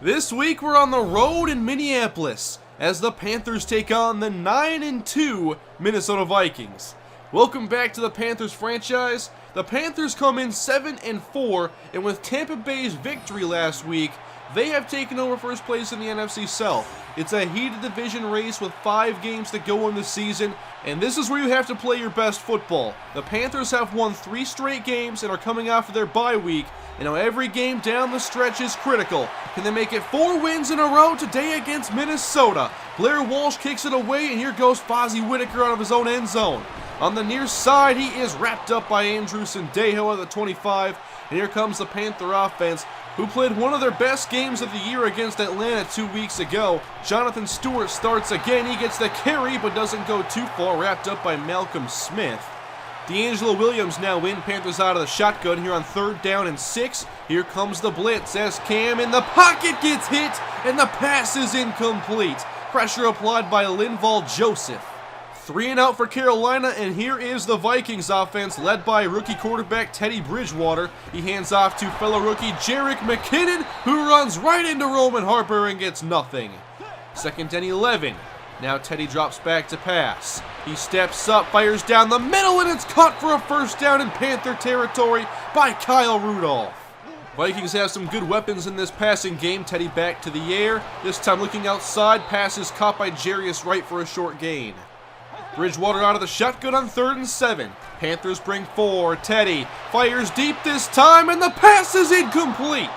This week we're on the road in Minneapolis as the Panthers take on the 9-2 Minnesota Vikings. Welcome back to the Panthers franchise. The Panthers come in 7-4, and with Tampa Bay's victory last week, they have taken over first place in the NFC South. It's a heated division race with 5 games to go in the season, and this is where you have to play your best football. The Panthers have won 3 straight games and are coming off of their bye week, and now every game down the stretch is critical. Can they make it 4 wins in a row today against Minnesota? Blair Walsh kicks it away, and here goes Fozzie Whitaker out of his own end zone. On the near side, he is wrapped up by Andrew Sendejo at the 25, and here comes the Panther offense, who played one of their best games of the year against Atlanta 2 weeks ago. Jonathan Stewart starts again. He gets the carry, but doesn't go too far, wrapped up by Malcolm Smith. D'Angelo Williams now in. Panthers out of the shotgun here on 3rd down and 6. Here comes the blitz as Cam in the pocket gets hit, and the pass is incomplete. Pressure applied by Linval Joseph. 3 and out for Carolina, and here is the Vikings offense led by rookie quarterback Teddy Bridgewater. He hands off to fellow rookie Jerick McKinnon, who runs right into Roman Harper and gets nothing. 2nd and 11. Now Teddy drops back to pass. He steps up, fires down the middle, and it's caught for a first down in Panther territory by Kyle Rudolph. Vikings have some good weapons in this passing game. Teddy back to the air. This time looking outside. Pass is caught by Jarius Wright for a short gain. Bridgewater out of the shotgun on 3rd and 7. Panthers bring 4. Teddy fires deep this time, and the pass is incomplete.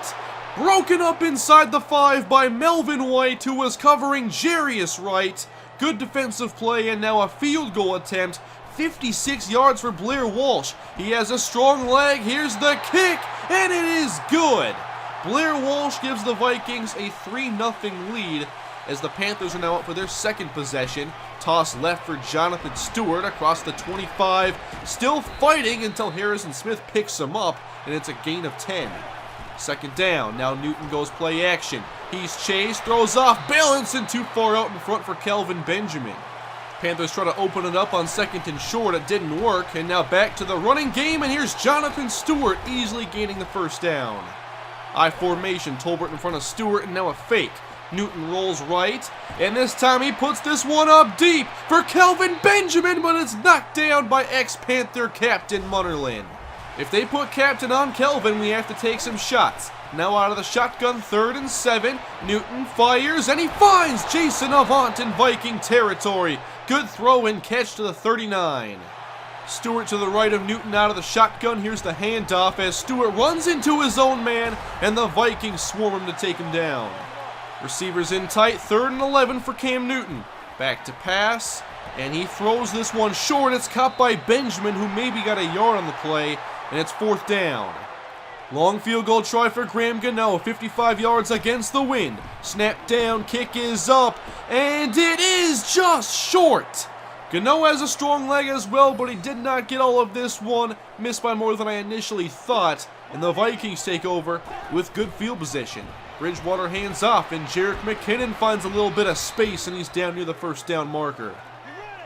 Broken up inside the 5 by Melvin White, who was covering Jarius Wright. Good defensive play, and now a field goal attempt. 56 yards for Blair Walsh. He has a strong leg. Here's the kick, and it is good. Blair Walsh gives the Vikings a 3-0 lead as the Panthers are now up for their 2nd possession. Toss left for Jonathan Stewart across the 25. Still fighting until Harrison Smith picks him up, and it's a gain of 10. 2nd down. Now Newton goes play action. He's chased, throws off balance, and too far out in front for Kelvin Benjamin. Panthers try to open it up on 2nd and short. It didn't work, and now back to the running game, and here's Jonathan Stewart easily gaining the first down. I formation, Tolbert in front of Stewart, and now a fake. Newton rolls right, and this time he puts this one up deep for Kelvin Benjamin, but it's knocked down by ex-Panther Captain Munnerlyn. If they put Captain on Kelvin, we have to take some shots. Now out of the shotgun, 3rd and 7. Newton fires, and he finds Jason Avant in Viking territory. Good throw and catch to the 39. Stewart to the right of Newton out of the shotgun. Here's the handoff as Stewart runs into his own man, and the Vikings swarm him to take him down. Receivers in tight, 3rd and 11 for Cam Newton. Back to pass, and he throws this one short. It's caught by Benjamin, who maybe got a yard on the play, and it's 4th down. Long field goal try for Graham Gano, 55 yards against the wind. Snap down, kick is up, and it is just short. Gano has a strong leg as well, but he did not get all of this one. Missed by more than I initially thought, and the Vikings take over with good field position. Bridgewater hands off, and Jerick McKinnon finds a little bit of space, and he's down near the first down marker.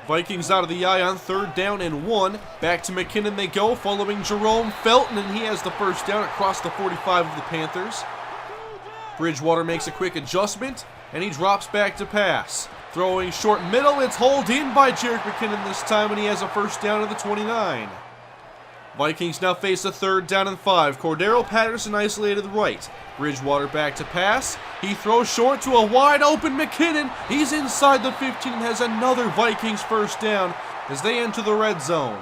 Vikings out of the eye on 3rd down and 1. Back to McKinnon they go, following Jerome Felton, and he has the first down across the 45 of the Panthers. Bridgewater makes a quick adjustment, and he drops back to pass. Throwing short middle, it's hauled in by Jerick McKinnon this time, and he has a first down at the 29. Vikings now face a 3rd down and 5. Cordero Patterson isolated right. Bridgewater back to pass. He throws short to a wide open McKinnon. He's inside the 15 and has another Vikings first down as they enter the red zone.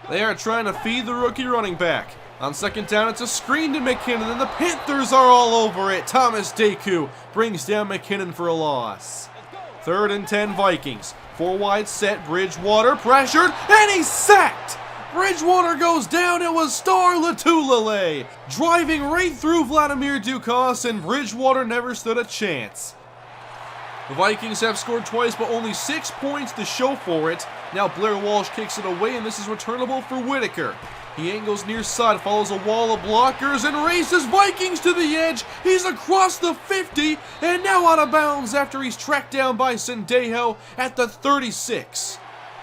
They are trying to feed the rookie running back. On 2nd down, it's a screen to McKinnon, and the Panthers are all over it. Thomas Deku brings down McKinnon for a loss. 3rd and 10 Vikings. 4 wide set, Bridgewater pressured, and he's sacked! Bridgewater goes down. It was Star Latulele driving right through Vladimir Dukas, and Bridgewater never stood a chance. The Vikings have scored twice, but only 6 points to show for it. Now Blair Walsh kicks it away, and this is returnable for Whitaker. He angles near side, follows a wall of blockers, and races Vikings to the edge. He's across the 50, and now out of bounds after he's tracked down by Sendejo at the 36.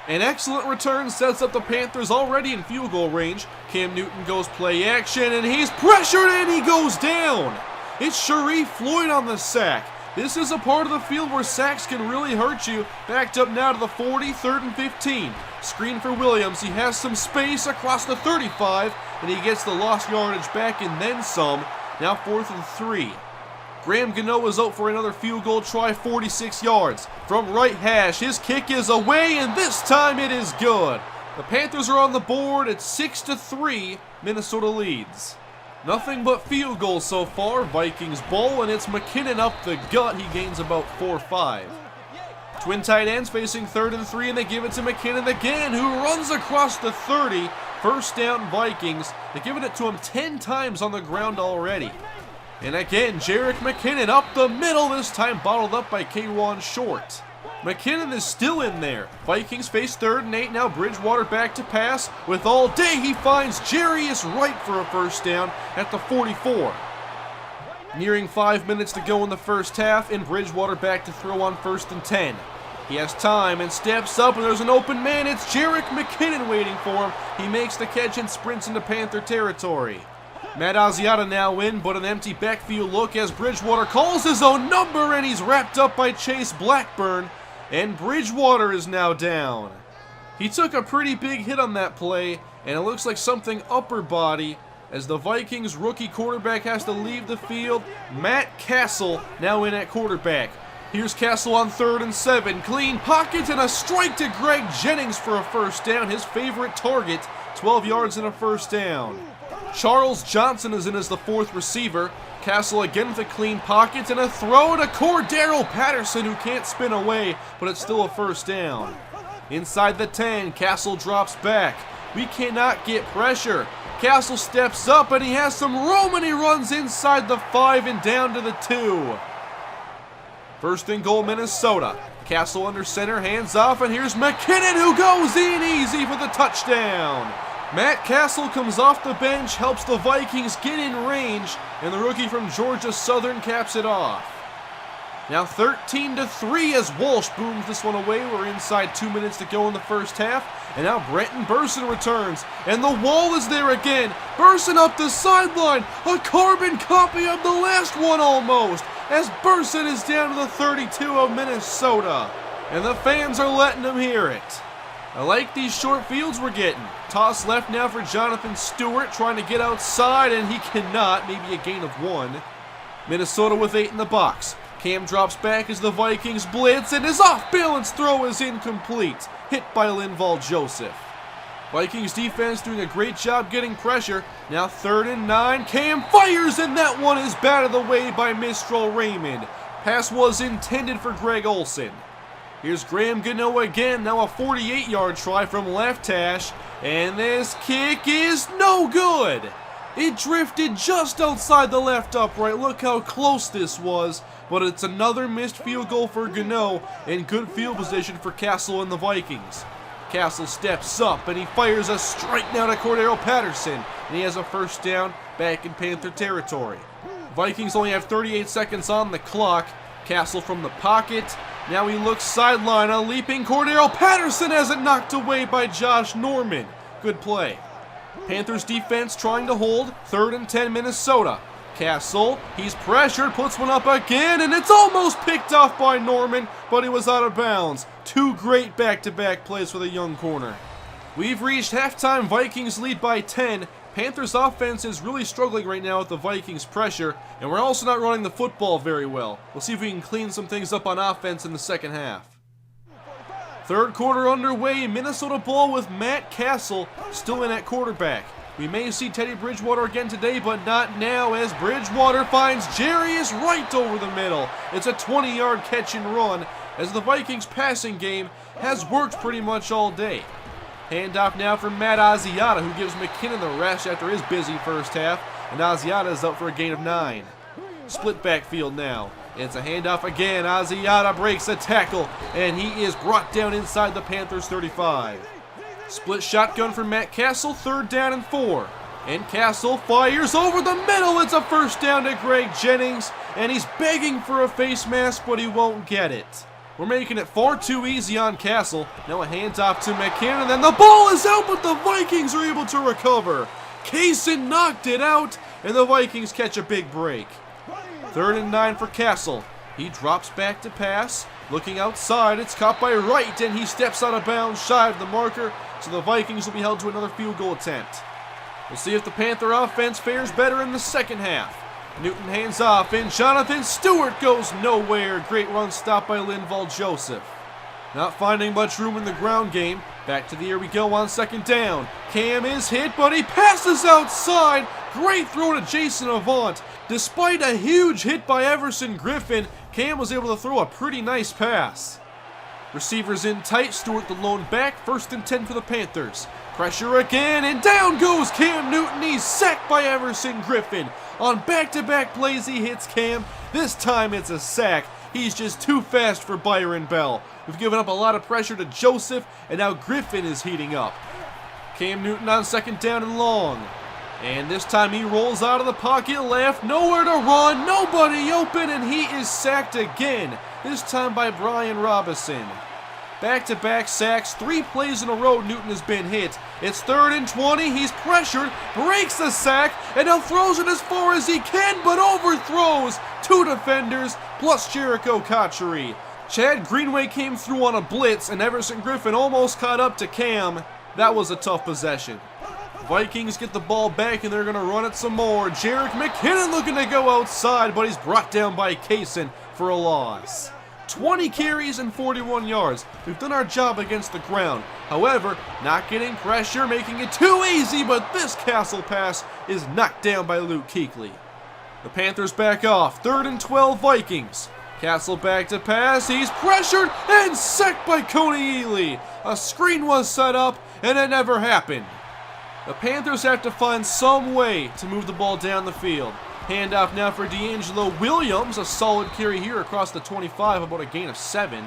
An excellent return sets up the Panthers already in field goal range. Cam Newton goes play action, and he's pressured, and he goes down. It's Sharif Floyd on the sack. This is a part of the field where sacks can really hurt you. Backed up now to the 40, 3rd and 15. Screen for Williams. He has some space across the 35, and he gets the lost yardage back and then some. Now 4th and 3. Graham Gano is out for another field goal try, 46 yards. From right hash, his kick is away, and this time it is good. The Panthers are on the board at 6-3. Minnesota leads. Nothing but field goals so far. Vikings ball, and it's McKinnon up the gut. He gains about 4-5. Twin tight ends facing 3rd and 3, and they give it to McKinnon again, who runs across the 30. First down Vikings. They've given it to him 10 times on the ground already. And again, Jerick McKinnon up the middle, this time bottled up by K'Wan Short. McKinnon is still in there. Vikings face 3rd and 8 now. Bridgewater back to pass. With all day, he finds Jarius Wright for a first down at the 44. Nearing 5 minutes to go in the first half, and Bridgewater back to throw on 1st and 10. He has time and steps up, and there's an open man. It's Jerick McKinnon waiting for him. He makes the catch and sprints into Panther territory. Matt Asiata now in, but an empty backfield look as Bridgewater calls his own number, and he's wrapped up by Chase Blackburn. And Bridgewater is now down. He took a pretty big hit on that play, and it looks like something upper body as the Vikings rookie quarterback has to leave the field. Matt Castle now in at quarterback. Here's Castle on 3rd and 7. Clean pocket and a strike to Greg Jennings for a first down. His favorite target, 12 yards and a first down. Charles Johnson is in as the 4th receiver. Castle again with a clean pocket and a throw to Cordero Patterson, who can't spin away, but it's still a first down. Inside the 10, Castle drops back. We cannot get pressure. Castle steps up and he has some room and he runs inside the 5 and down to the 2. First and goal, Minnesota. Castle under center, hands off, and here's McKinnon, who goes in easy for the touchdown. Matt Castle comes off the bench, helps the Vikings get in range, and the rookie from Georgia Southern caps it off. Now 13-3 as Walsh booms this one away. We're inside 2 minutes to go in the first half, and now Brenton Burson returns, and the wall is there again. Burson up the sideline, a carbon copy of the last one almost, as Burson is down to the 32 of Minnesota, and the fans are letting him hear it. I like these short fields we're getting. Toss left now for Jonathan Stewart, trying to get outside, and he cannot. Maybe a gain of 1. Minnesota with 8 in the box. Cam drops back as the Vikings blitz, and his off-balance throw is incomplete. Hit by Linval Joseph. Vikings defense doing a great job getting pressure. Now 3rd and 9. Cam fires, and that one is batted away by Mistral Raymond. Pass was intended for Greg Olsen. Here's Graham Gano again, now a 48-yard try from left hash, and this kick is no good. It drifted just outside the left upright. Look how close this was, but it's another missed field goal for Gano, and good field position for Castle and the Vikings. Castle steps up, and he fires a strike now to Cordero Patterson, and he has a first down back in Panther territory. Vikings only have 38 seconds on the clock. Castle from the pocket. Now he looks sideline. A leaping Cordero Patterson has it knocked away by Josh Norman. Good play. Panthers defense trying to hold. 3rd and 10 Minnesota. Castle, he's pressured, puts one up again, and it's almost picked off by Norman, but he was out of bounds. 2 great back-to-back plays for the young corner. We've reached halftime. Vikings lead by 10. Panthers offense is really struggling right now with the Vikings pressure, and we're also not running the football very well. We'll see if we can clean some things up on offense in the second half. Third quarter underway. Minnesota ball with Matt Castle still in at quarterback. We may see Teddy Bridgewater again today, but not now, as Bridgewater finds Jarius Wright over the middle. It's a 20-yard catch and run, as the Vikings passing game has worked pretty much all day. Handoff now from Matt Asiata, who gives McKinnon the rest after his busy first half, and Asiata is up for a gain of 9. Split backfield now. It's a handoff again. Asiata breaks a tackle, and he is brought down inside the Panthers 35. Split shotgun for Matt Castle, 3rd down and 4. And Castle fires over the middle. It's a first down to Greg Jennings, and he's begging for a face mask, but he won't get it. We're making it far too easy on Castle. Now a handoff to McKinnon, and then the ball is out, but the Vikings are able to recover. Kaysen knocked it out, and the Vikings catch a big break. 3rd and 9 for Castle. He drops back to pass. Looking outside, it's caught by Wright, and he steps out of bounds shy of the marker, so the Vikings will be held to another field goal attempt. We'll see if the Panther offense fares better in the second half. Newton hands off, and Jonathan Stewart goes nowhere. Great run stop by Linval Joseph. Not finding much room in the ground game. Back to the air we go on 2nd down. Cam is hit, but he passes outside. Great throw to Jason Avant. Despite a huge hit by Everson Griffin, Cam was able to throw a pretty nice pass. Receivers in tight, Stewart the lone back, 1st and 10 for the Panthers. Pressure again, and down goes Cam Newton. He's sacked by Everson Griffin. On back-to-back plays, he hits Cam. This time it's a sack. He's just too fast for Byron Bell. We've given up a lot of pressure to Joseph, and now Griffin is heating up. Cam Newton on 2nd down and long. And this time he rolls out of the pocket left, nowhere to run, nobody open, and he is sacked again, this time by Brian Robinson. Back-to-back sacks, 3 plays in a row Newton has been hit. It's 3rd and 20, he's pressured, breaks the sack, and now throws it as far as he can, but overthrows 2 defenders, plus Jericho Cotchery. Chad Greenway came through on a blitz, and Everson Griffin almost caught up to Cam. That was a tough possession. Vikings get the ball back, and they're going to run it some more. Jerick McKinnon looking to go outside, but he's brought down by Kaysen for a loss. 20 carries and 41 yards. We've done our job against the ground. However, not getting pressure, making it too easy, but this Castle pass is knocked down by Luke Kuechly. The Panthers back off. 3rd and 12 Vikings. Castle back to pass. He's pressured and sacked by Coney Ely. A screen was set up, and it never happened. The Panthers have to find some way to move the ball down the field. Handoff now for D'Angelo Williams. A solid carry here across the 25, about a gain of 7.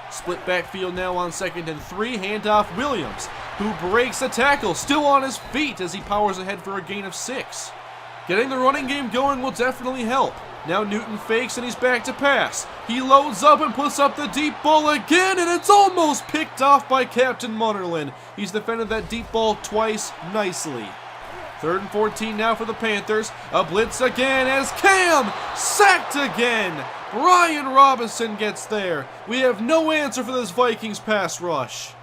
Split backfield now on 2nd and 3. Handoff Williams, who breaks the tackle, still on his feet as he powers ahead for a gain of 6. Getting the running game going will definitely help. Now Newton fakes and he's back to pass. He loads up and puts up the deep ball again, and it's almost picked off by Captain Munnerlyn. He's defended that deep ball twice nicely. 3rd and 14 now for the Panthers. A blitz again as Cam sacked again. Brian Robinson gets there. We have no answer for this Vikings pass rush.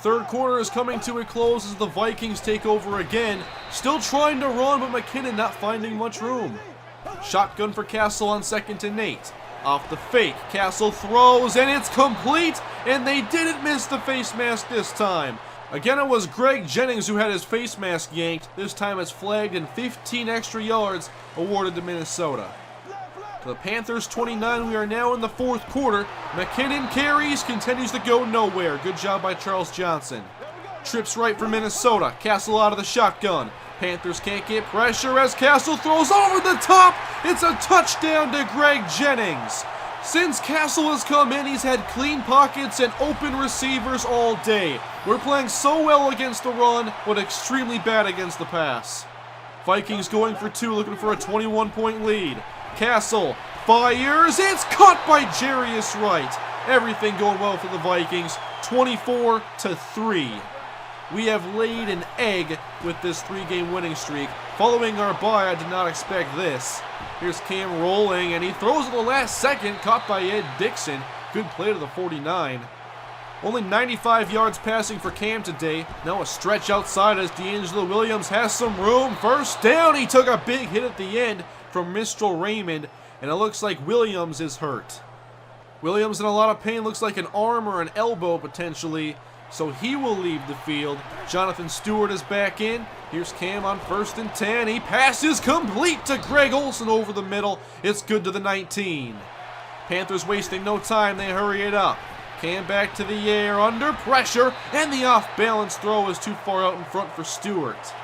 3rd quarter is coming to a close as the Vikings take over again. Still trying to run, but McKinnon not finding much room. Shotgun for Castle on 2nd and 8. Off the fake, Castle throws, and it's complete, and they didn't miss the face mask this time. Again, it was Greg Jennings who had his face mask yanked. This time it's flagged, and 15 extra yards awarded to Minnesota. To the Panthers 29, we are now in the 4th quarter. McKinnon carries, continues to go nowhere. Good job by Charles Johnson. Trips right for Minnesota. Castle out of the shotgun. Panthers can't get pressure as Castle throws over the top. It's a touchdown to Greg Jennings. Since Castle has come in, he's had clean pockets and open receivers all day. We're playing so well against the run, but extremely bad against the pass. Vikings going for 2, looking for a 21-point lead. Castle fires. It's caught by Jarius Wright. Everything going well for the Vikings. 24-3. We have laid an egg with this 3-game winning streak. Following our bye, I did not expect this. Here's Cam rolling, and he throws at the last second, caught by Ed Dixon. Good play to the 49. Only 95 yards passing for Cam today. Now a stretch outside as D'Angelo Williams has some room. 1st down, he took a big hit at the end from Mistral Raymond, and it looks like Williams is hurt. Williams in a lot of pain, looks like an arm or an elbow potentially. So he will leave the field. Jonathan Stewart is back in. Here's Cam on 1st and 10. He passes complete to Greg Olsen over the middle. It's good to the 19. Panthers wasting no time. They hurry it up. Cam back to the air under pressure, and the off-balance throw is too far out in front for Stewart.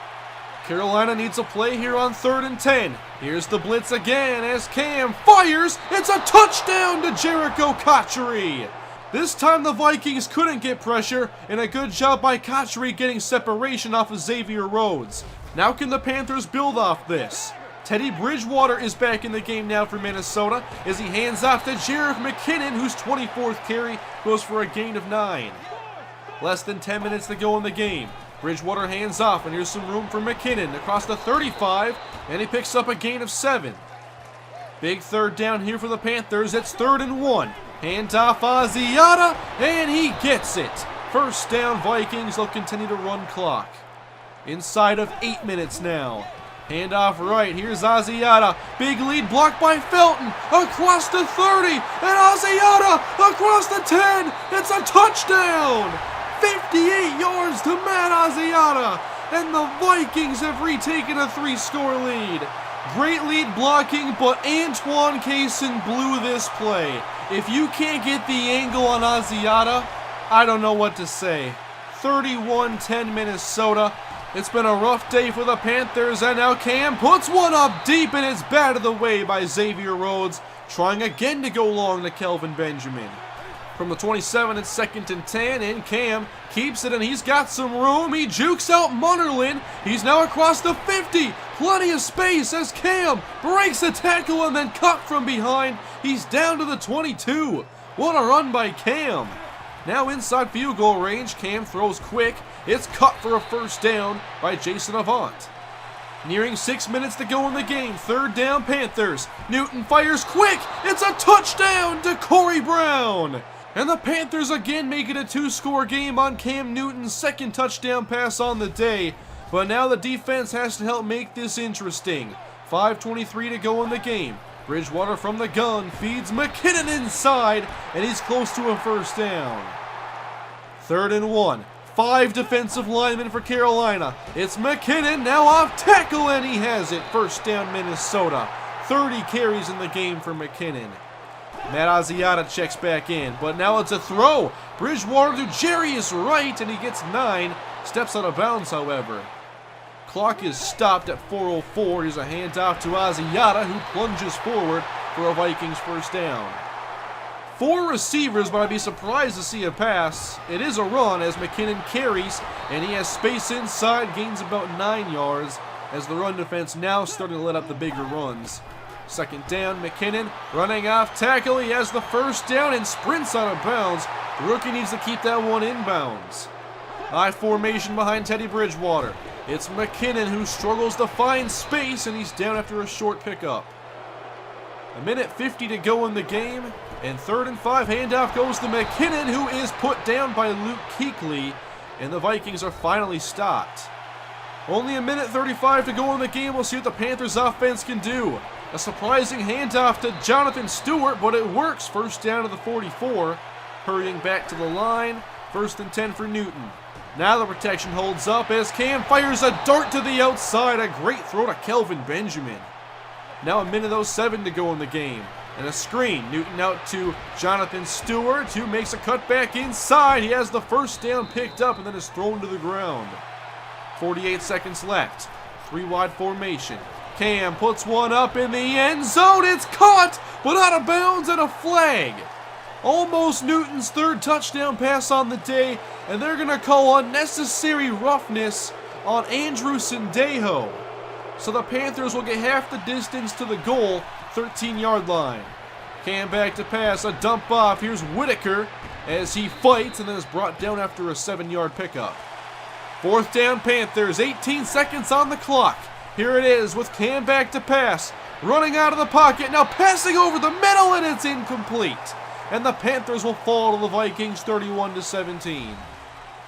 Carolina needs a play here on 3rd and 10. Here's the blitz again as Cam fires. It's a touchdown to Jericho Cotchery. This time the Vikings couldn't get pressure, and a good job by Cotchery getting separation off of Xavier Rhodes. Now can the Panthers build off this? Teddy Bridgewater is back in the game now for Minnesota as he hands off to Jerick McKinnon, whose 24th carry goes for a gain of 9. Less than 10 minutes to go in the game. Bridgewater hands off, and here's some room for McKinnon across the 35, and he picks up a gain of 7. Big third down here for the Panthers. It's 3rd and 1. Hand off Asiata, and he gets it. First down, Vikings. They'll continue to run clock. Inside of 8 minutes now. Hand off right. Here's Asiata. Big lead blocked by Felton. Across the 30. And Asiata across the 10. It's a touchdown. 58 yards to Matt Asiata. And the Vikings have retaken a 3-score lead. Great lead blocking, but Antoine Cason blew this play. If you can't get the angle on Asiata, I don't know what to say. 31-10 Minnesota. It's been a rough day for the Panthers, and now Cam puts one up deep, and it's batted away by Xavier Rhodes, trying again to go long to Kelvin Benjamin. From the 27, it's 2nd and 10, and Cam keeps it, and he's got some room. He jukes out Munnerlyn. He's now across the 50. Plenty of space as Cam breaks the tackle and then cut from behind. He's down to the 22. What a run by Cam. Now inside field goal range, Cam throws quick. It's cut for a first down by Jason Avant. Nearing 6 minutes to go in the game. 3rd down, Panthers. Newton fires quick. It's a touchdown to Corey Brown. And the Panthers again make it a 2-score game on Cam Newton's 2nd touchdown pass on the day. But now the defense has to help make this interesting. 5:23 to go in the game. Bridgewater from the gun feeds McKinnon inside, and he's close to a first down. 3rd and 1. 5 defensive linemen for Carolina. It's McKinnon now off tackle, and he has it. First down, Minnesota. 30 carries in the game for McKinnon. Matt Asiata checks back in, but now it's a throw. Bridgewater to Jarius Wright, and he gets 9. Steps out of bounds, however. Clock is stopped at 4:04. Here's a handoff to Asiata, who plunges forward for a Vikings first down. 4 receivers, but I'd be surprised to see a pass. It is a run as McKinnon carries, and he has space inside, gains about 9 yards, as the run defense now starting to let up the bigger runs. 2nd down, McKinnon running off tackle. He has the first down and sprints out of bounds. The rookie needs to keep that one inbounds. High formation behind Teddy Bridgewater. It's McKinnon who struggles to find space, and he's down after a short pickup. 1:50 to go in the game, and 3rd and 5 handoff goes to McKinnon, who is put down by Luke Kuechly, and the Vikings are finally stopped. Only 1:35 to go in the game. We'll see what the Panthers offense can do. A surprising handoff to Jonathan Stewart, but it works. First down to the 44. Hurrying back to the line. 1st and 10 for Newton. Now the protection holds up as Cam fires a dart to the outside. A great throw to Kelvin Benjamin. Now 1:07 to go in the game. And a screen. Newton out to Jonathan Stewart, who makes a cut back inside. He has the first down picked up and then is thrown to the ground. 48 seconds left. 3 wide formation. Cam puts one up in the end zone. It's caught, but out of bounds and a flag. Almost Newton's 3rd touchdown pass on the day, and they're going to call unnecessary roughness on Andrew Sendejo. So the Panthers will get half the distance to the goal, 13-yard line. Cam back to pass, a dump off. Here's Whitaker as he fights and then is brought down after a 7-yard pickup. 4th down, Panthers, 18 seconds on the clock. Here it is with Cam back to pass, running out of the pocket, now passing over the middle, and it's incomplete. And the Panthers will fall to the Vikings 31-17.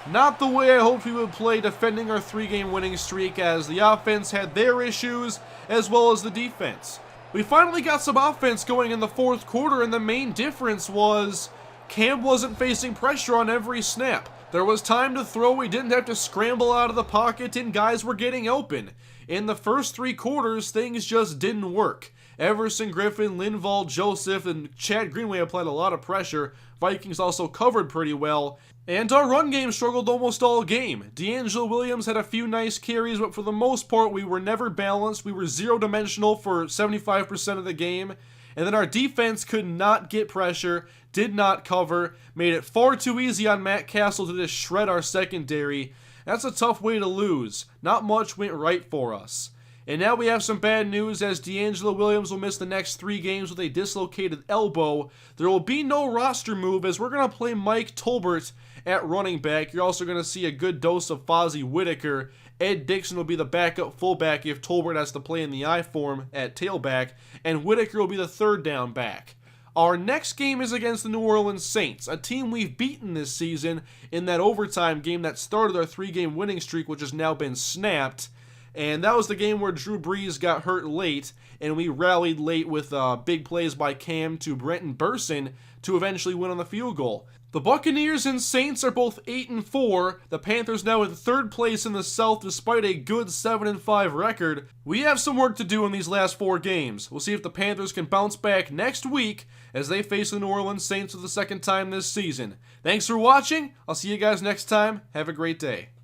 Not the way I hoped we would play defending our 3-game winning streak, as the offense had their issues as well as the defense. We finally got some offense going in the 4th quarter, and the main difference was Cam wasn't facing pressure on every snap. There was time to throw, we didn't have to scramble out of the pocket, and guys were getting open. In the first 3 quarters, things just didn't work. Everson Griffin, Linval Joseph, and Chad Greenway applied a lot of pressure. Vikings also covered pretty well. And our run game struggled almost all game. D'Angelo Williams had a few nice carries, but for the most part, we were never balanced. We were zero-dimensional for 75% of the game. And then our defense could not get pressure, did not cover, made it far too easy on Matt Castle to just shred our secondary. That's a tough way to lose. Not much went right for us. And now we have some bad news, as D'Angelo Williams will miss the next 3 games with a dislocated elbow. There will be no roster move, as we're going to play Mike Tolbert at running back. You're also going to see a good dose of Fozzie Whitaker Ed Dixon will be the backup fullback if Tolbert has to play in the I form at tailback, and Whitaker will be the third down back. Our next game is against the New Orleans Saints, a team we've beaten this season in that overtime game that started our 3-game winning streak, which has now been snapped. And that was the game where Drew Brees got hurt late, and we rallied late with big plays by Cam to Brenton Burson to eventually win on the field goal. The Buccaneers and Saints are both 8-4. The Panthers now in third place in the South despite a good 7-5 record. We have some work to do in these last 4 games. We'll see if the Panthers can bounce back next week as they face the New Orleans Saints for the second time this season. Thanks for watching. I'll see you guys next time. Have a great day.